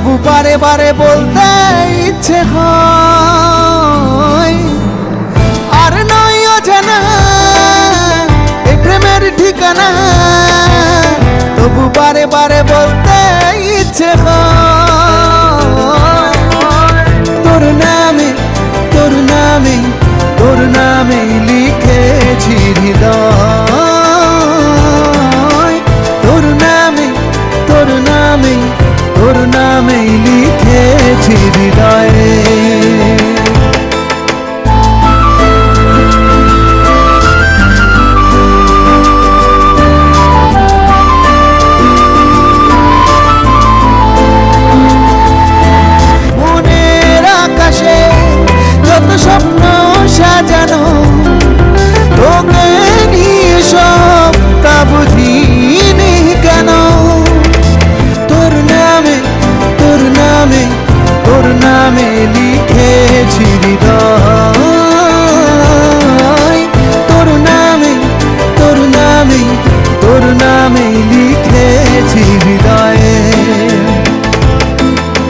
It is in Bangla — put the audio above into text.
তবু বারে বারে বলতে ইচ্ছে হয় আর নয় অজানা এই প্রেমের ঠিকানা। তবু বারে বারে বলতে ইচ্ছে হয়